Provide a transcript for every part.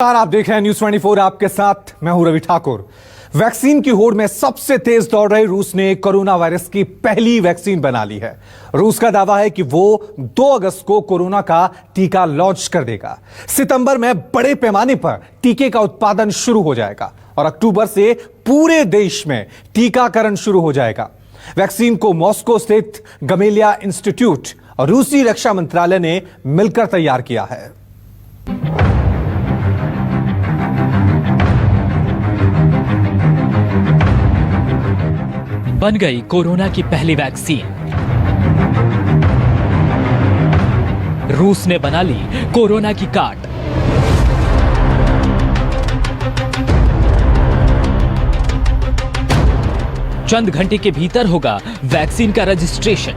आप देख रहे हैं न्यूज 24। आपके साथ मैं हूं रवि ठाकुर। वैक्सीन की होड़ में सबसे तेज दौड़ रहे रूस ने कोरोना वायरस की पहली वैक्सीन बना ली है। रूस का दावा है कि वो 2 अगस्त को कोरोना का टीका लॉन्च कर देगा। सितंबर में बड़े पैमाने पर टीके का उत्पादन शुरू हो जाएगा और अक्टूबर से पूरे देश में टीकाकरण शुरू हो जाएगा। वैक्सीन को मॉस्को स्थित गमेलिया इंस्टीट्यूट और रूसी रक्षा मंत्रालय ने मिलकर तैयार किया है। बन गई कोरोना की पहली वैक्सीन। रूस ने बना ली कोरोना की कार्ड। चंद घंटे के भीतर होगा वैक्सीन का रजिस्ट्रेशन।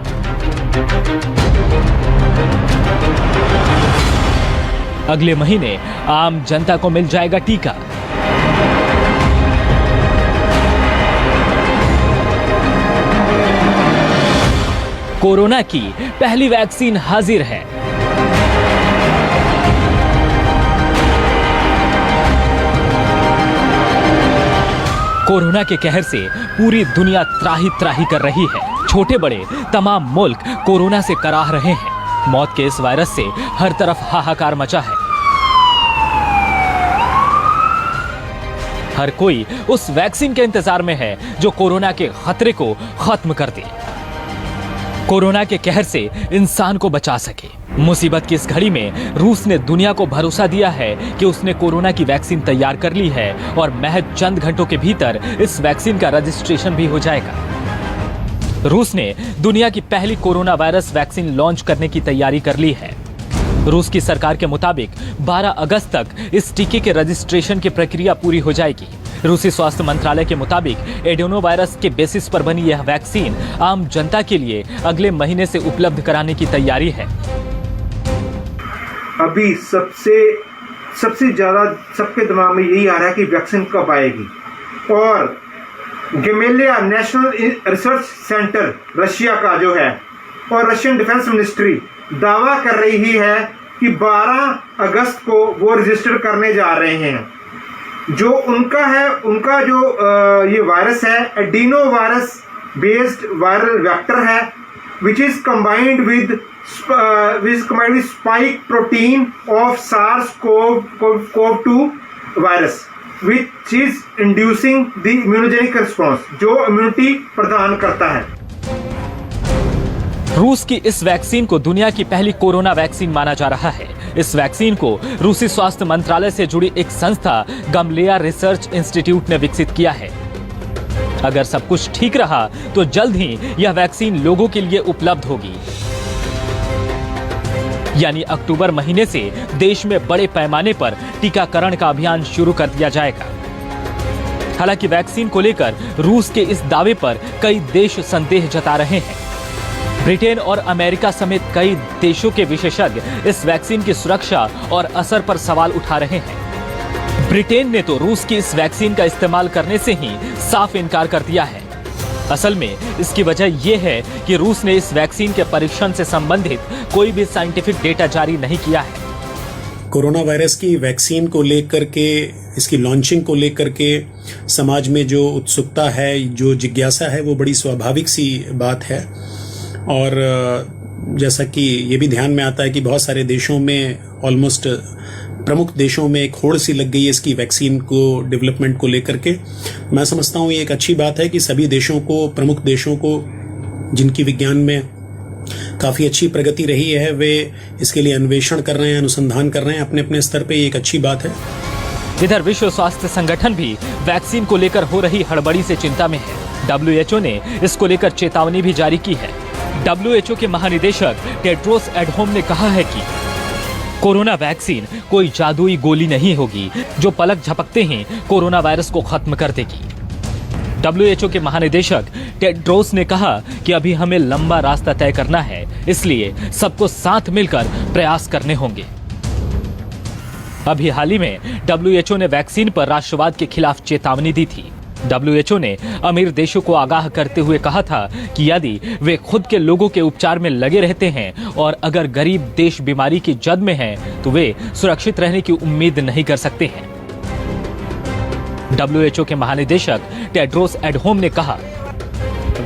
अगले महीने आम जनता को मिल जाएगा टीका। कोरोना की पहली वैक्सीन हाजिर है। कोरोना के कहर से पूरी दुनिया त्राही त्राही कर रही है। छोटे बड़े तमाम मुल्क कोरोना से कराह रहे हैं। मौत के इस वायरस से हर तरफ हाहाकार मचा है। हर कोई उस वैक्सीन के इंतजार में है जो कोरोना के खतरे को खत्म कर दे, कोरोना के कहर से इंसान को बचा सके। मुसीबत की इस घड़ी में रूस ने दुनिया को भरोसा दिया है कि उसने कोरोना की वैक्सीन तैयार कर ली है और महज चंद घंटों के भीतर इस वैक्सीन का रजिस्ट्रेशन भी हो जाएगा। रूस ने दुनिया की पहली कोरोना वायरस वैक्सीन लॉन्च करने की तैयारी कर ली है। रूस की सरकार के मुताबिक 12 अगस्त तक इस टीके के रजिस्ट्रेशन की प्रक्रिया पूरी हो जाएगी। रूसी स्वास्थ्य मंत्रालय के मुताबिक एडेनो वायरस के बेसिस पर बनी यह वैक्सीन आम जनता के लिए अगले महीने से उपलब्ध कराने की तैयारी है। अभी सबसे ज्यादा सबके दिमाग में यही आ रहा है कि वैक्सीन कब आएगी। और गमेलिया नेशनल रिसर्च सेंटर रशिया का जो है और रशियन डिफेंस मिनिस्ट्री दावा कर रही है कि 12 अगस्त को वो रजिस्टर करने जा रहे हैं। जो उनका जो ये वायरस है adeno virus based viral vector है which is combined with spike protein of SARS-CoV-2 virus which is inducing the immunogenic response, जो इम्यूनिटी प्रदान करता है। रूस की इस वैक्सीन को दुनिया की पहली कोरोना वैक्सीन माना जा रहा है। इस वैक्सीन को रूसी स्वास्थ्य मंत्रालय से जुड़ी एक संस्था गमलेया रिसर्च इंस्टीट्यूट ने विकसित किया है। अगर सब कुछ ठीक रहा तो जल्द ही यह वैक्सीन लोगों के लिए उपलब्ध होगी। यानी अक्टूबर महीने से देश में बड़े पैमाने पर टीकाकरण का अभियान शुरू कर दिया जाएगा। हालांकि वैक्सीन को लेकर रूस के इस दावे पर कई देश संदेह जता रहे हैं। ब्रिटेन और अमेरिका समेत कई देशों के विशेषज्ञ इस वैक्सीन की सुरक्षा और असर पर सवाल उठा रहे हैं। ब्रिटेन ने तो रूस की इस वैक्सीन का इस्तेमाल करने से ही साफ इनकार कर दिया है। असल में इसकी वजह यह है कि रूस ने इस वैक्सीन के परीक्षण से संबंधित कोई भी साइंटिफिक डेटा जारी नहीं किया है। कोरोना वायरस की वैक्सीन को लेकर के, इसकी लॉन्चिंग को लेकर के समाज में जो उत्सुकता है, जो जिज्ञासा है, वो बड़ी स्वाभाविक सी बात है। और जैसा कि ये भी ध्यान में आता है कि बहुत सारे देशों में, ऑलमोस्ट प्रमुख देशों में एक होड़ सी लग गई है इसकी वैक्सीन को डेवलपमेंट को लेकर के। मैं समझता हूँ ये एक अच्छी बात है कि सभी देशों को, प्रमुख देशों को जिनकी विज्ञान में काफ़ी अच्छी प्रगति रही है, वे इसके लिए अन्वेषण कर रहे हैं, अनुसंधान कर रहे हैं अपने अपने स्तर पे। ये एक अच्छी बात है। इधर विश्व स्वास्थ्य संगठन भी वैक्सीन को लेकर हो रही हड़बड़ी से चिंता में है। WHO ने इसको लेकर चेतावनी भी जारी की है। WHO के महानिदेशक टेड्रोस एडहोम ने कहा है कि कोरोना वैक्सीन कोई जादुई गोली नहीं होगी जो पलक झपकते ही कोरोना वायरस को खत्म कर देगी। WHO के महानिदेशक टेड्रोस ने कहा कि अभी हमें लंबा रास्ता तय करना है, इसलिए सबको साथ मिलकर प्रयास करने होंगे। अभी हाल ही में WHO ने वैक्सीन पर राष्ट्रवाद के खिलाफ चेतावनी दी थी। WHO ने अमीर देशों को आगाह करते हुए कहा था कि यदि वे खुद के लोगों के उपचार में लगे रहते हैं और अगर गरीब देश बीमारी की जद में हैं, तो वे सुरक्षित रहने की उम्मीद नहीं कर सकते हैं। WHO के महानिदेशक टेड्रोस एडहोम ने कहा,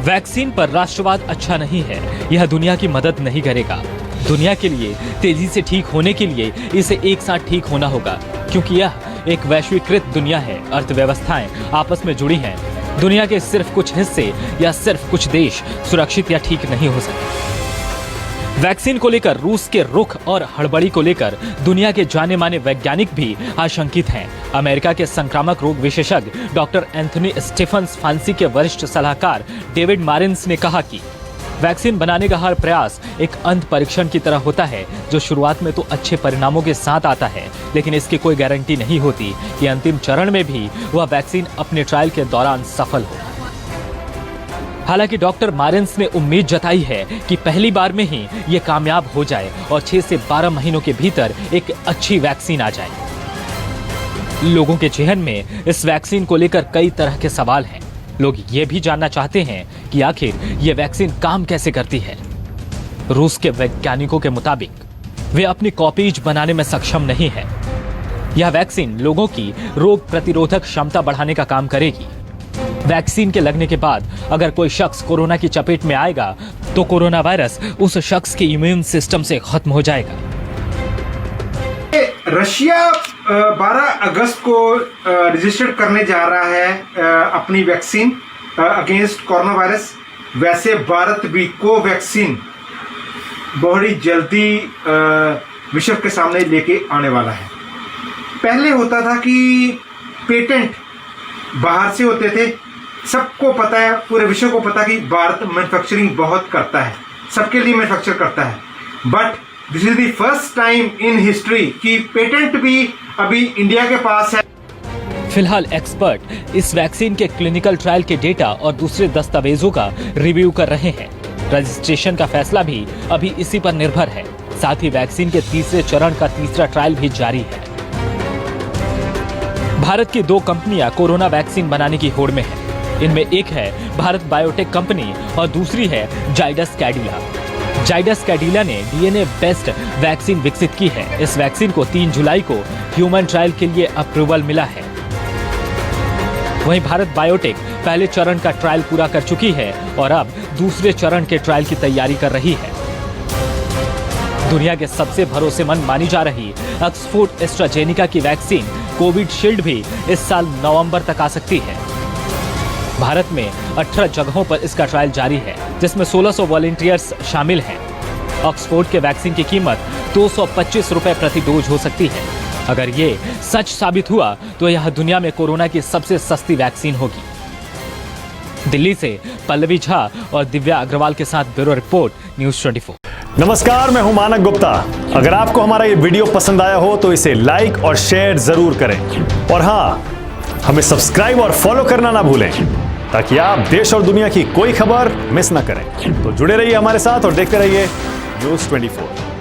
वैक्सीन पर राष्ट्रवाद अच्छा नहीं है, यह दुनिया की मदद नहीं करेगा। दुनिया के लिए तेजी से ठीक होने के लिए इसे एक साथ ठीक होना होगा, क्योंकि यह एक वैश्वीकृत दुनिया है। अर्थव्यवस्थाएं आपस में जुड़ी हैं। दुनिया के सिर्फ कुछ हिस्से या सिर्फ कुछ देश सुरक्षित या ठीक नहीं हो सकते। वैक्सीन को लेकर रूस के रुख और हड़बड़ी को लेकर दुनिया के जाने माने वैज्ञानिक भी आशंकित हैं। अमेरिका के संक्रामक रोग विशेषज्ञ डॉक्टर एंथनी स्टीफन्स फांसी के वरिष्ठ सलाहकार डेविड मारिन्स ने कहा कि वैक्सीन बनाने का हर प्रयास एक अंत परीक्षण की तरह होता है, जो शुरुआत में तो अच्छे परिणामों के साथ आता है, लेकिन इसकी कोई गारंटी नहीं होती कि अंतिम चरण में भी वह वैक्सीन अपने ट्रायल के दौरान सफल हो। हालांकि डॉक्टर मारिन्स ने उम्मीद जताई है कि पहली बार में ही ये कामयाब हो जाए और 6 से 12 महीनों के भीतर एक अच्छी वैक्सीन आ जाए। लोगों के जहन में इस वैक्सीन को लेकर कई तरह के सवाल हैं। लोग ये भी जानना चाहते हैं कि आखिर ये वैक्सीन काम कैसे करती है। रूस के वैज्ञानिकों के मुताबिक वे अपनी कॉपीज बनाने में सक्षम नहीं है। यह वैक्सीन लोगों की रोग प्रतिरोधक क्षमता बढ़ाने का काम करेगी। वैक्सीन के लगने के बाद अगर कोई शख्स कोरोना की चपेट में आएगा, तो कोरोना वायरस उस शख्स के इम्यून सिस्टम से खत्म हो जाएगा। रशिया 12 अगस्त को रजिस्टर करने जा रहा है अपनी वैक्सीन अगेंस्ट कोरोना वायरस। वैसे भारत भी कोवैक्सीन बहुत ही जल्दी विश्व के सामने लेके आने वाला है। पहले होता था कि पेटेंट बाहर से होते थे। सबको पता है, पूरे विश्व को पता है कि भारत मैन्युफैक्चरिंग बहुत करता है, सबके लिए मैन्युफैक्चर करता है। But this is the first time in history कि पेटेंट भी अभी इंडिया के पास है। फिलहाल एक्सपर्ट इस वैक्सीन के क्लिनिकल ट्रायल के डेटा और दूसरे दस्तावेजों का रिव्यू कर रहे हैं। रजिस्ट्रेशन का फैसला भी अभी इसी पर निर्भर है। साथ ही वैक्सीन के तीसरे चरण का तीसरा ट्रायल भी जारी है। भारत की 2 कंपनियां कोरोना वैक्सीन बनाने की होड़ में हैं। इनमें एक है भारत बायोटेक कंपनी और दूसरी है जाइडस कैडिला। जाइडस कैडिला ने डीएनए बेस्ड वैक्सीन विकसित की है। इस वैक्सीन को 3 जुलाई को ह्यूमन ट्रायल के लिए अप्रूवल मिला है। वहीं भारत बायोटेक पहले चरण का ट्रायल पूरा कर चुकी है और अब दूसरे चरण के ट्रायल की तैयारी कर रही है। दुनिया के सबसे भरोसेमंद मानी जा रही ऑक्सफोर्ड एस्ट्राजेनिका की वैक्सीन कोविड शील्ड भी इस साल नवंबर तक आ सकती है। भारत में 18 जगहों पर इसका ट्रायल जारी है, जिसमें 1600 वॉलंटियर्स शामिल हैं। ऑक्सफोर्ड के वैक्सीन की कीमत 225 रुपए प्रति डोज हो सकती है। अगर ये सच साबित हुआ तो यह दुनिया में कोरोना की सबसे सस्ती वैक्सीन होगी। दिल्ली से पल्लवी झा और दिव्या अग्रवाल के साथ ब्यूरो रिपोर्ट, न्यूज़ 24। नमस्कार, मैं हूं मानक गुप्ता। अगर आपको हमारा ये वीडियो पसंद आया हो तो इसे लाइक और शेयर जरूर करें और हाँ, हमें सब्सक्राइब और फॉलो करना ना भूलें ताकि आप देश और दुनिया की कोई खबर मिस ना करें। तो जुड़े रहिए हमारे साथ और देखते रहिए न्यूज़ 24।